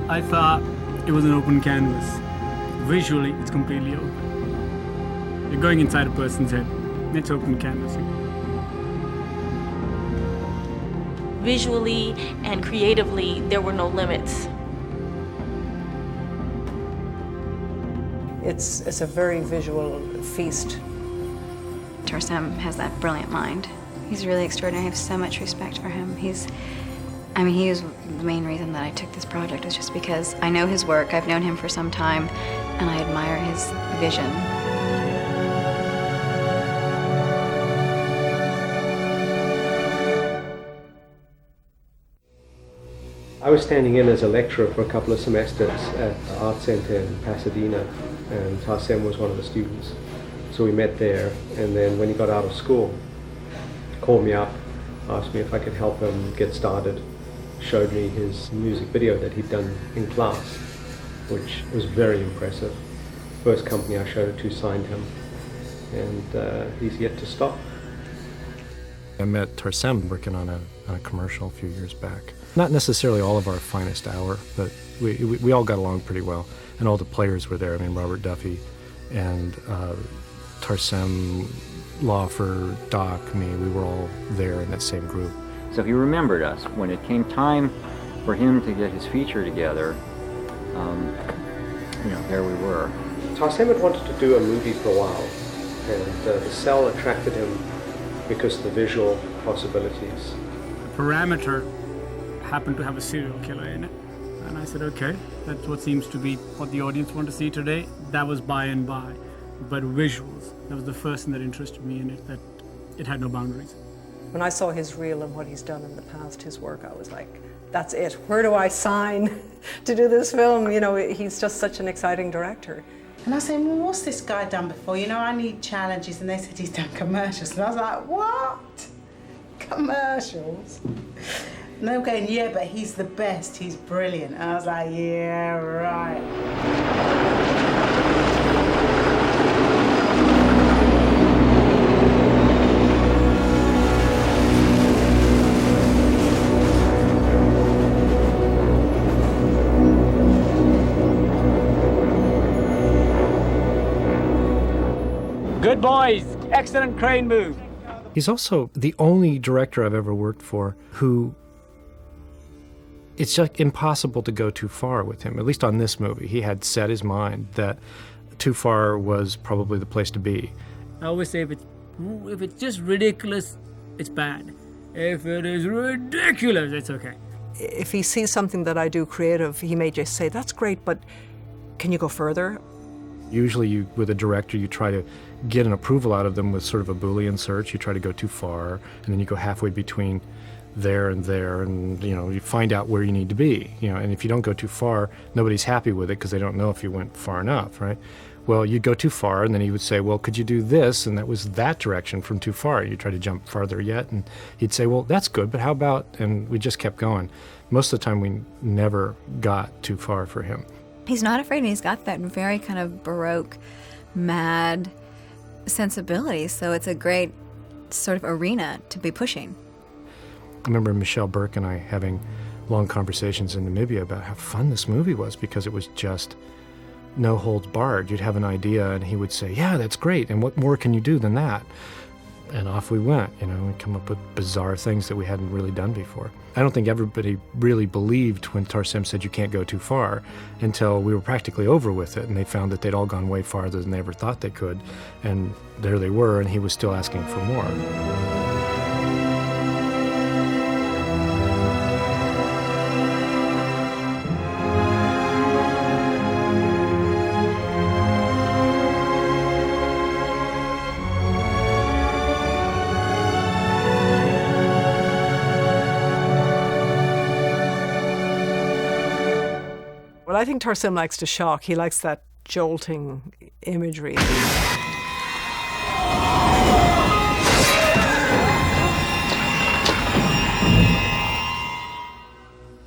I thought it was an open canvas. Visually, it's completely open. You're going inside a person's head. It's open canvassing. Visually and creatively, there were no limits. It's a very visual feast. Tarsem has that brilliant mind. He's really extraordinary. I have so much respect for him. He is the main reason that I took this project, was just because I know his work, I've known him for some time, and I admire his vision. I was standing in as a lecturer for a couple of semesters at the Art Center in Pasadena, and Tarsem was one of the students. So we met there, and then when he got out of school, he called me up, asked me if I could help him get started, showed me his music video that he'd done in class, which was very impressive. First company I showed it to signed him, and he's yet to stop. I met Tarsem working on a commercial a few years back. Not necessarily all of our finest hour, but we all got along pretty well, and all the players were there. I mean, Robert Duffy and Tarsem, Laufer, Doc, me, we were all there in that same group. So he remembered us. When it came time for him to get his feature together, there we were. Tarsem had wanted to do a movie for a while, and the cell attracted him because of the visual possibilities. The parameter happened to have a serial killer in it. And I said, okay, that's what seems to be what the audience want to see today. That was by and by. But visuals, that was the first thing that interested me in it, that it had no boundaries. When I saw his reel and what he's done in the past, his work, I was like, that's it. Where do I sign to do this film? He's just such an exciting director. And I said, well, what's this guy done before? I need challenges. And they said he's done commercials. And I was like, what? Commercials? And they were going, yeah, but he's the best. He's brilliant. And I was like, yeah, right. Good boys, excellent crane move. He's also the only director I've ever worked for who, it's just impossible to go too far with him. At least on this movie, he had set his mind that too far was probably the place to be. I always say if it's just ridiculous, it's bad. If it is ridiculous, it's okay. If he sees something that I do creative, he may just say, that's great, but can you go further? Usually with a director, you try to get an approval out of them with sort of a Boolean search. You try to go too far, and then you go halfway between there, and you find out where you need to be. And if you don't go too far, nobody's happy with it because they don't know if you went far enough, right? Well, you'd go too far, and then he would say, well, could you do this? And that was that direction from too far. You try to jump farther yet, and he'd say, well, that's good, but how about, and we just kept going. Most of the time, we never got too far for him. He's not afraid, and he's got that very kind of Baroque, mad sensibility, so it's a great sort of arena to be pushing. I remember Michelle Burke and I having long conversations in Namibia about how fun this movie was, because it was just no holds barred. You'd have an idea, and he would say, yeah, that's great, and what more can you do than that? And off we went, we'd come up with bizarre things that we hadn't really done before. I don't think everybody really believed when Tarsem said you can't go too far until we were practically over with it, and they found that they'd all gone way farther than they ever thought they could. And there they were, and he was still asking for more. Well, I think Tarsem likes to shock. He likes that jolting imagery.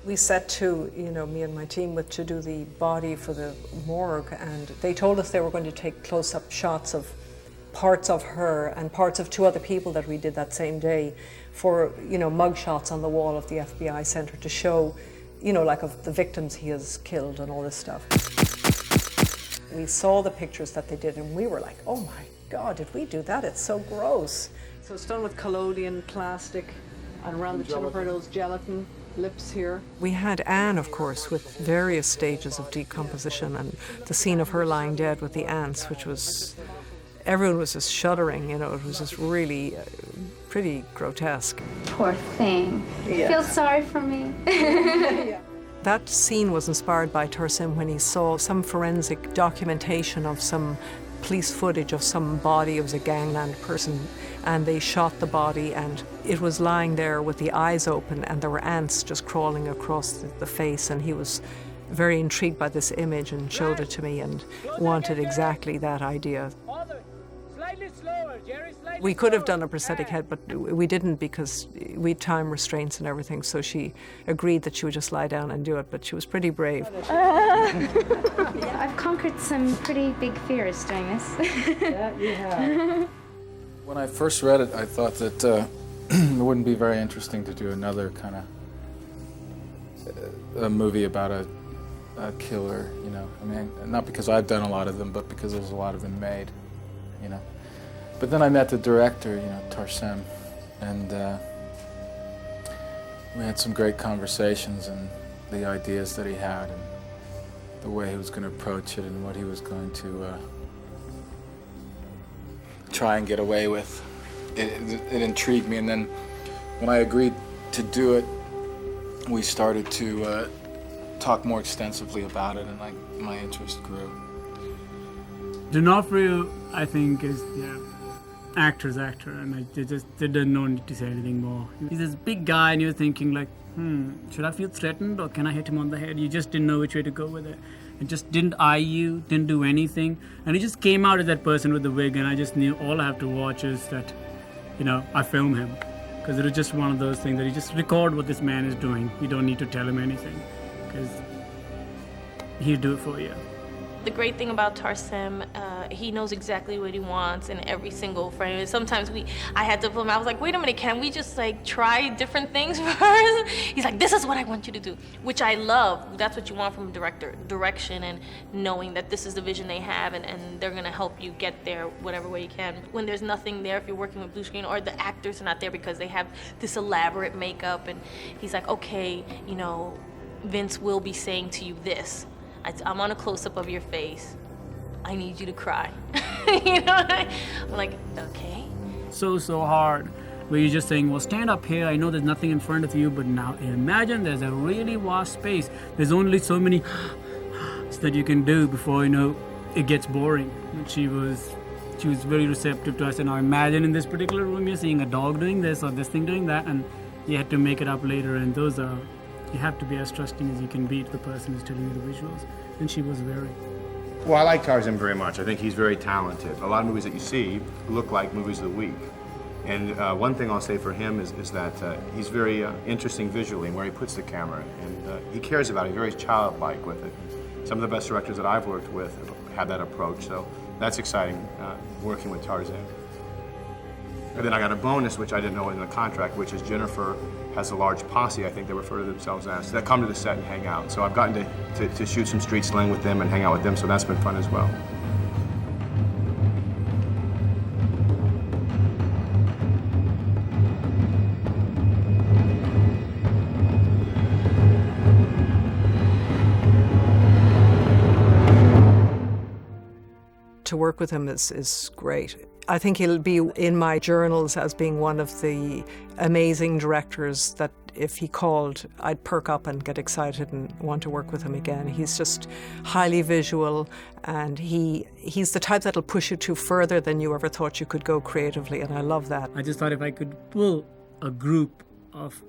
We set to, me and my team, to do the body for the morgue, and they told us they were going to take close-up shots of parts of her and parts of two other people that we did that same day for, mug shots on the wall of the FBI center to show you know, like of the victims he has killed and all this stuff. We saw the pictures that they did and we were like, oh my God, did we do that? It's so gross. So it's done with collodion plastic and around the tip of her nose, gelatin, lips here. We had Anne, of course, with various stages of decomposition, and the scene of her lying dead with the ants, which was, everyone was just shuddering, you know, it was just really pretty grotesque. Poor thing. Yeah. Feel sorry for me. That scene was inspired by Tarsem when he saw some forensic documentation of some police footage of some body. It was a gangland person, and they shot the body and it was lying there with the eyes open and there were ants just crawling across the face, and he was very intrigued by this image and showed it to me and wanted exactly that idea. We could have done a prosthetic head, but we didn't because we had time restraints and everything, so she agreed that she would just lie down and do it, but she was pretty brave. I've conquered some pretty big fears doing this. Yeah, you have. When I first read it, I thought that it wouldn't be very interesting to do another kind of a movie about a killer, you know. I mean, not because I've done a lot of them, but because there's a lot of them made, you know. But then I met the director, you know, Tarsem, and we had some great conversations and the ideas that he had and the way he was going to approach it and what he was going to try and get away with. It intrigued me, and then when I agreed to do it, we started to talk more extensively about it, and my interest grew. D'Onofrio, I think, is actor's actor, and I didn't know to say anything more. He's this big guy, and you're thinking like, should I feel threatened or can I hit him on the head? You just didn't know which way to go with it. It just didn't eye you, didn't do anything, and he just came out as that person with the wig, and I just knew all I have to watch is that, you know, I film him, because it was just one of those things that you just record what this man is doing. You don't need to tell him anything, because he'll do it for you. The great thing about Tarsem, he knows exactly what he wants in every single frame. And sometimes I had to film. I was like, wait a minute, can we just like try different things first? He's like, this is what I want you to do, which I love. That's what you want from a director, direction and knowing that this is the vision they have, and they're gonna help you get there whatever way you can. When there's nothing there, if you're working with blue screen, or the actors are not there because they have this elaborate makeup, and he's like, okay, you know, Vince will be saying to you this. I'm on a close-up of your face. I need you to cry. You know, I'm like, okay. So hard, where you're just saying, well, stand up here. I know there's nothing in front of you, but now imagine there's a really vast space. There's only so many that you can do before, you know, it gets boring. And she was very receptive to us. And now imagine in this particular room, you're seeing a dog doing this or this thing doing that, and you had to make it up later. And those are, you have to be as trusting as you can be to the person who's telling you the visuals. And she was very. Well, I like Tarsem very much. I think he's very talented. A lot of movies that you see look like movies of the week. And one thing I'll say for him is that he's very interesting visually in where he puts the camera. And he cares about it. He's very childlike with it. Some of the best directors that I've worked with have that approach. So that's exciting, working with Tarsem. And then I got a bonus, which I didn't know in the contract, which is Jennifer has a large posse, I think they refer to themselves as, that come to the set and hang out. So I've gotten to shoot some street slang with them and hang out with them, so that's been fun as well. To work with him is great. I think he'll be in my journals as being one of the amazing directors that if he called, I'd perk up and get excited and want to work with him again. He's just highly visual, and he's the type that'll push you to further than you ever thought you could go creatively, and I love that. I just thought if I could pull a group of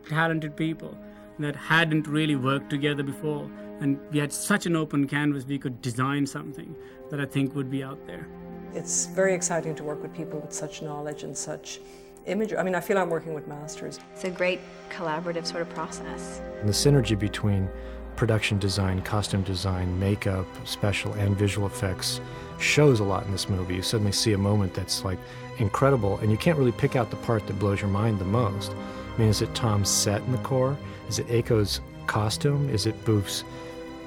talented people that hadn't really worked together before, and we had such an open canvas, we could design something that I think would be out there. It's very exciting to work with people with such knowledge and such imagery. I mean, I feel I'm working with masters. It's a great collaborative sort of process. And the synergy between production design, costume design, makeup, special, and visual effects shows a lot in this movie. You suddenly see a moment that's like incredible, and you can't really pick out the part that blows your mind the most. I mean, is it Tom's set in the core? Is it Aiko's costume? Is it Booth's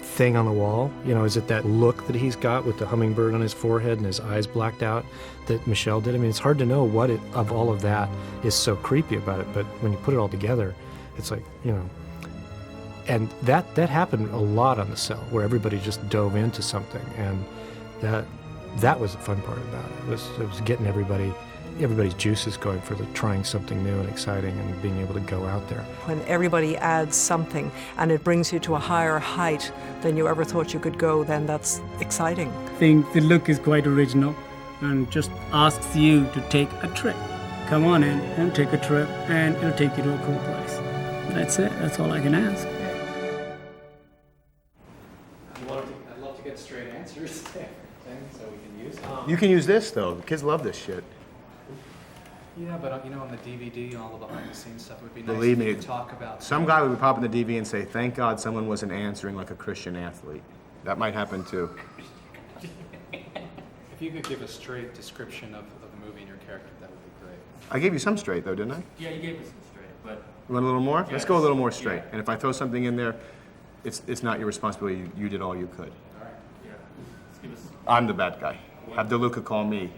thing on the wall? You know, is it that look that he's got with the hummingbird on his forehead and his eyes blacked out that Michelle did? I mean, it's hard to know what of all of that is so creepy about it, but when you put it all together, it's like, you know. And that happened a lot on the cell, where everybody just dove into something, and that was the fun part about it. It was getting everybody's juices going for like trying something new and exciting and being able to go out there. When everybody adds something and it brings you to a higher height than you ever thought you could go, then that's exciting. I think the look is quite original and just asks you to take a trip. Come on in and take a trip, and it'll take you to a cool place. That's it. That's all I can ask. I'd love to get straight answers there, so we can use them. You can use this though. The kids love this shit. Yeah, but you know, on the DVD, all the behind-the-scenes stuff, it would be nice Believe if you me, could talk about. some guy would pop in the DV and say, "Thank God someone wasn't answering like a Christian athlete." That might happen too. If you could give a straight description of the movie and your character, that would be great. I gave you some straight though, didn't I? Yeah, you gave us some straight, but. You want a little more? Let's go a little more straight. Yeah. And if I throw something in there, it's not your responsibility. You did all you could. All right. Yeah. Let's give us. I'm the bad guy. Have DeLuca call me.